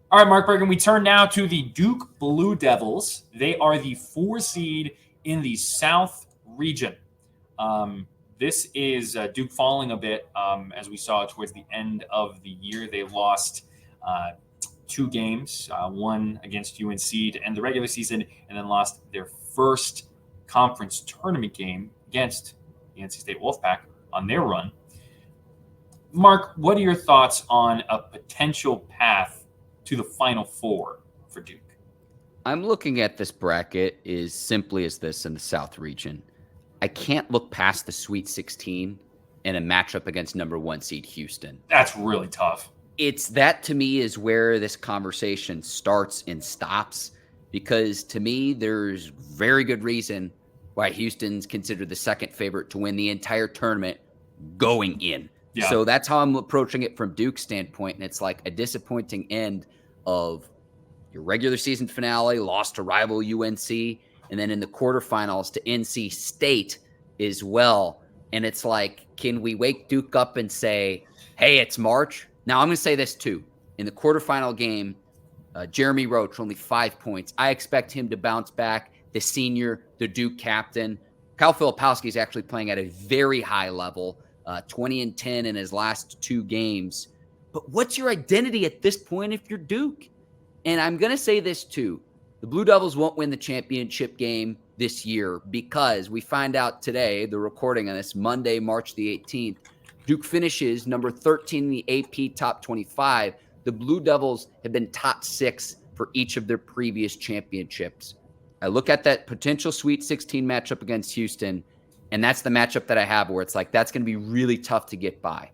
All right, Mark Bergin, we turn now to the Duke Blue Devils. They are the 4 seed in the South region. This is Duke falling a bit, as we saw towards the end of the year. They lost 2 games, one against UNC to end the regular season, and then lost their first conference tournament game against the NC State Wolfpack on their run. Mark, what are your thoughts on a potential path to the Final Four for Duke? I'm looking at this bracket as simply as this in the South region. I can't look past the Sweet 16 in a matchup against number 1 seed Houston. That's really tough. It's that, to me, is where this conversation starts and stops, because to me, there's very good reason why Houston's considered the second favorite to win the entire tournament going in. Yeah. So that's how I'm approaching it from Duke's standpoint. And it's like a disappointing end of your regular season finale, lost to rival UNC, and then in the quarterfinals to NC State as well. And it's like, can we wake Duke up and say, hey, it's March? Now, I'm going to say this too. In the quarterfinal game, Jeremy Roach, only 5 points. I expect him to bounce back. The senior, the Duke captain. Kyle Filipowski is actually playing at a very high level, 20-10 in his last 2 games. But what's your identity at this point if you're Duke? And I'm going to say this too. The Blue Devils won't win the championship game this year because we find out today, the recording on this Monday, March the 18th, Duke finishes number 13 in the AP top 25. The Blue Devils have been top 6 for each of their previous championships. I look at that potential Sweet 16 matchup against Houston, and that's the matchup that I have where it's like that's going to be really tough to get by.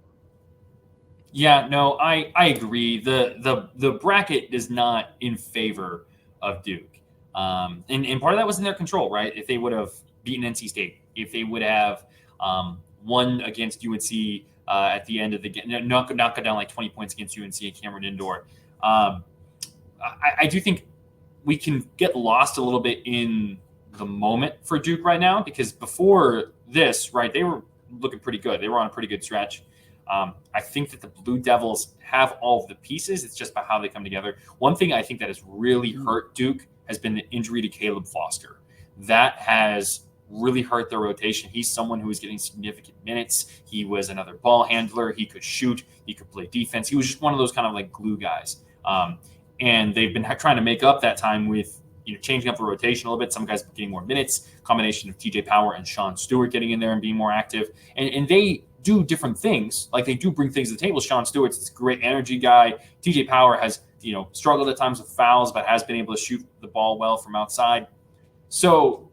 Yeah, no, I agree. The bracket is not in favor of Duke. And part of that was in their control, right? If they would have beaten NC State, if they would have won against UNC at the end of the game, not go down like 20 points against UNC at Cameron Indoor. I do think we can get lost a little bit in the moment for Duke right now, because before this, right, they were looking pretty good. They were on a pretty good stretch. I think that the Blue Devils have all of the pieces. It's just about how they come together. One thing I think that has really hurt Duke has been the injury to Caleb Foster. That has really hurt their rotation. He's someone who is getting significant minutes. He was another ball handler. He could shoot. He could play defense. He was just one of those kind of like glue guys. And they've been trying to make up that time with changing up the rotation a little bit. Some guys getting more minutes, combination of TJ Power and Sean Stewart getting in there and being more active. And they do different things. Like they do bring things to the table. Sean Stewart's this great energy guy. TJ Power has, struggled at times with fouls, but has been able to shoot the ball well from outside. So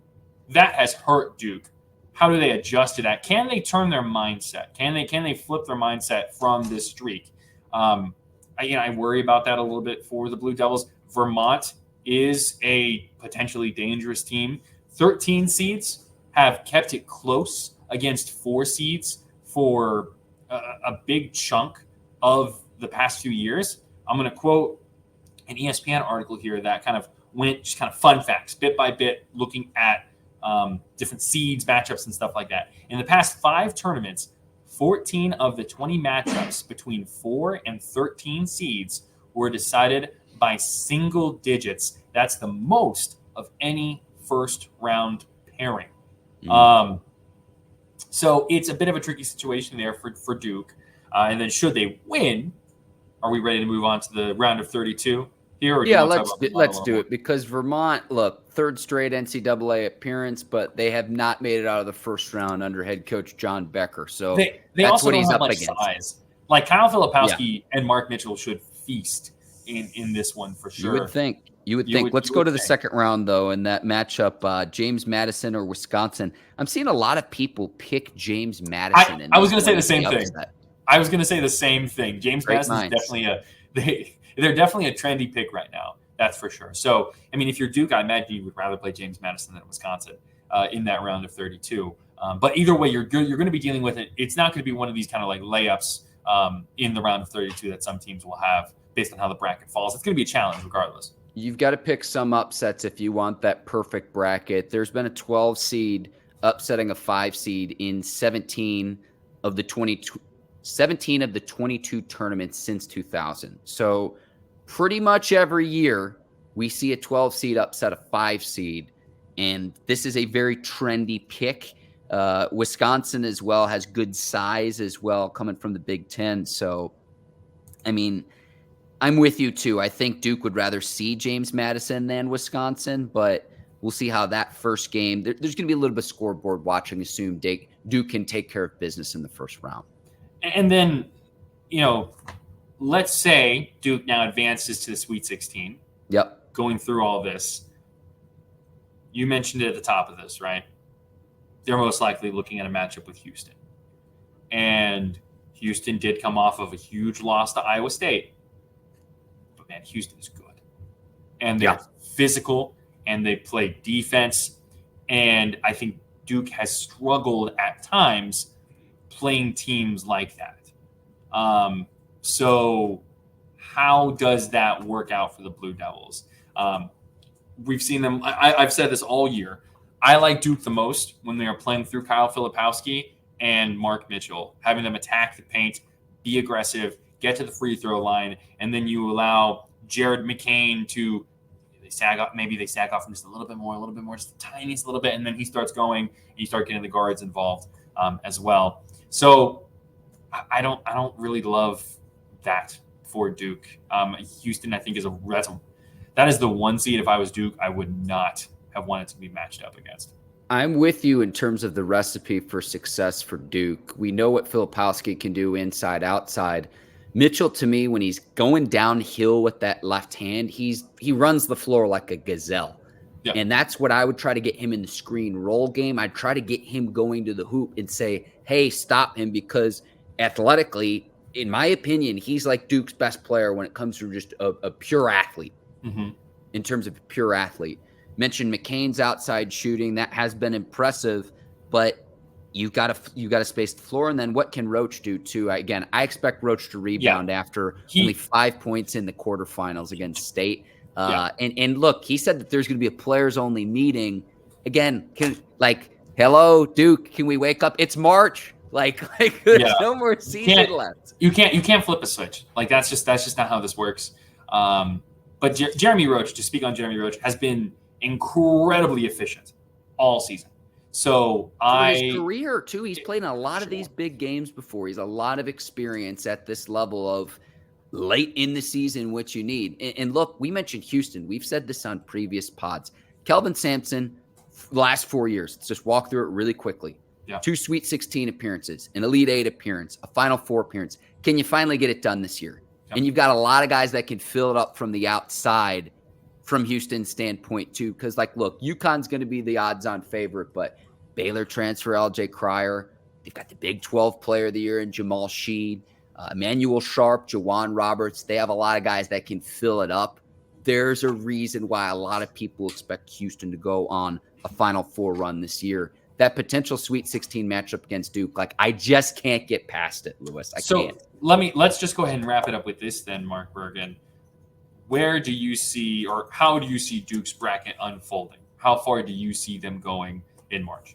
that has hurt Duke. How do they adjust to that? Can they turn their mindset? Can they flip their mindset from this streak? I worry about that a little bit for the Blue Devils. Vermont is a potentially dangerous team. 13 seeds have kept it close against 4 seeds for a big chunk of the past few years. I'm going to quote an ESPN article here that kind of went just kind of fun facts, bit by bit, looking at different seeds, matchups, and stuff like that. In the past 5 tournaments, 14 of the 20 matchups between 4 and 13 seeds were decided by single digits. That's the most of any first-round pairing. So it's a bit of a tricky situation there for Duke. And then should they win, are we ready to move on to the round of 32 here? Or let's do it, because Vermont, look, 3rd straight NCAA appearance, but they have not made it out of the first round under head coach John Becker. So they that's also what he's don't have up much against. Size. Like Kyle Filipowski and Mark Mitchell should feast in this one for sure. You would think. Let's go to the second round, though, in that matchup, James Madison or Wisconsin. I'm seeing a lot of people pick James Madison. I was going to say the same thing. I was going to say the same thing. James Madison is definitely they're definitely a trendy pick right now. That's for sure. So, I mean, if you're Duke, I imagine you would rather play James Madison than Wisconsin in that round of 32. But either way, you're good. You're going to be dealing with it. It's not going to be one of these kind of like layups in the round of 32 that some teams will have based on how the bracket falls. It's going to be a challenge regardless. You've got to pick some upsets if you want that perfect bracket. There's been a 12 seed upsetting a 5 seed in 17 of the 22 tournaments since 2000. So pretty much every year we see a 12 seed upset a 5 seed, and this is a very trendy pick. Wisconsin as well has good size as well coming from the Big Ten. So, I mean, I'm with you too. I think Duke would rather see James Madison than Wisconsin, but we'll see how that first game. There's going to be a little bit of scoreboard watching. Assume Duke can take care of business in the first round. And then, let's say Duke now advances to the Sweet 16. Yep. Going through all this, you mentioned it at the top of this, right? They're most likely looking at a matchup with Houston. And Houston did come off of a huge loss to Iowa State. But, man, Houston is good. And they're physical, and they play defense. And I think Duke has struggled at times playing teams like that. So how does that work out for the Blue Devils? We've seen them. I've said this all year. I like Duke the most when they are playing through Kyle Filipowski and Mark Mitchell, having them attack the paint, be aggressive, get to the free throw line, and then you allow Jared McCain to sag off him just a little bit more, just the tiniest little bit, and then he starts going, and you start getting the guards involved as well. So I don't really love that for Duke. Houston, I think, that is the one seed. If I was Duke, I would not have wanted to be matched up against. I'm with you in terms of the recipe for success for Duke. We know what Filipowski can do inside, outside. Mitchell, to me, when he's going downhill with that left hand, he runs the floor like a gazelle. Yep. And that's what I would try to get him in the screen roll game. I'd try to get him going to the hoop and say, hey, stop him, because athletically, in my opinion, he's like Duke's best player when it comes to just a pure athlete. Mm-hmm. In terms of a pure athlete. Mentioned McCain's outside shooting. That has been impressive, but you got to space the floor. And then what can Roach do too? Again, I expect Roach to rebound after only 5 points in the quarterfinals against State. And look, he said that there's going to be a players only meeting. Again, hello, Duke, can we wake up? It's March. There's no more season left. You can't flip a switch. That's just not how this works. But Jeremy Roach, to speak on Jeremy Roach, has been incredibly efficient all season. So his career too, he's played in a lot of these big games before. He's a lot of experience at this level of late in the season, what you need. And look, we mentioned Houston. We've said this on previous pods. Kelvin Sampson, last 4 years. Let's just walk through it really quickly. 2 Sweet 16 appearances, an Elite 8 appearance, a Final Four appearance. Can you finally get it done this year? And you've got a lot of guys that can fill it up from the outside from Houston's standpoint too. Because, look, UConn's going to be the odds-on favorite, but Baylor transfer LJ Cryer. They've got the Big 12 Player of the Year in Jamal Sheed, Emmanuel Sharp, Jawan Roberts. They have a lot of guys that can fill it up. There's a reason why a lot of people expect Houston to go on a Final Four run this year. That potential Sweet 16 matchup against Duke, I just can't get past it, Lewis. I can't. Let's just go ahead and wrap it up with this then, Mark Bergin. Where do you see, or how do you see Duke's bracket unfolding? How far do you see them going in March?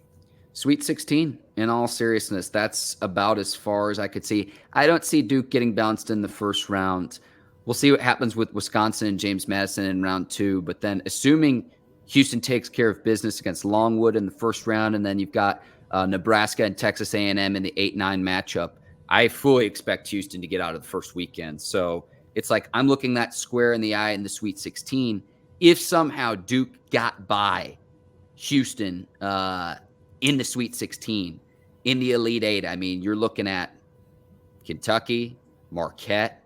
Sweet 16, in all seriousness. That's about as far as I could see. I don't see Duke getting bounced in the first round. We'll see what happens with Wisconsin and James Madison in round 2. But then assuming Houston takes care of business against Longwood in the first round, and then you've got Nebraska and Texas A&M in the 8-9 matchup, I fully expect Houston to get out of the first weekend. So it's I'm looking that square in the eye in the Sweet 16. If somehow Duke got by Houston in the Sweet 16, in the Elite 8, I mean, you're looking at Kentucky, Marquette,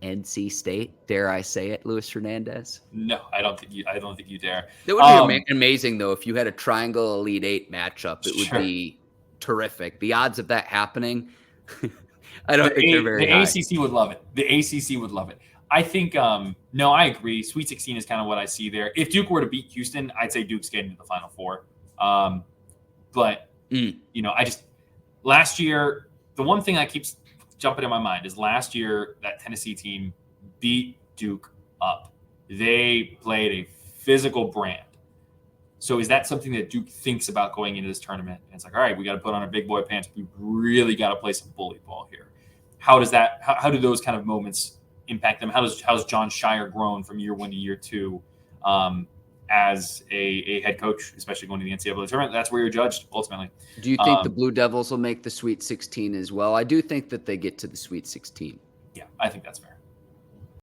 NC State. Dare I say it, Luis Fernandez? No, I don't think you dare. It would be amazing though if you had a triangle Elite 8 matchup. It would be terrific. The odds of that happening, I don't think they're very high. The ACC would love it. The ACC would love it. I think no, I agree. Sweet 16 is kind of what I see there. If Duke were to beat Houston, I'd say Duke's getting to the Final Four. But I just last year, the one thing that keeps jumping in my mind is last year that Tennessee team beat Duke up. They played a physical brand. So is that something that Duke thinks about going into this tournament? And it's all right, we got to put on our big boy pants. We really got to play some bully ball here. How do those kind of moments impact them? How's John Shire grown from year 1 to year 2 as a head coach, especially going to the NCAA tournament? That's where you're judged ultimately. Do you think the Blue Devils will make the Sweet 16 as well? I do think that they get to the Sweet 16. Yeah, I think that's fair.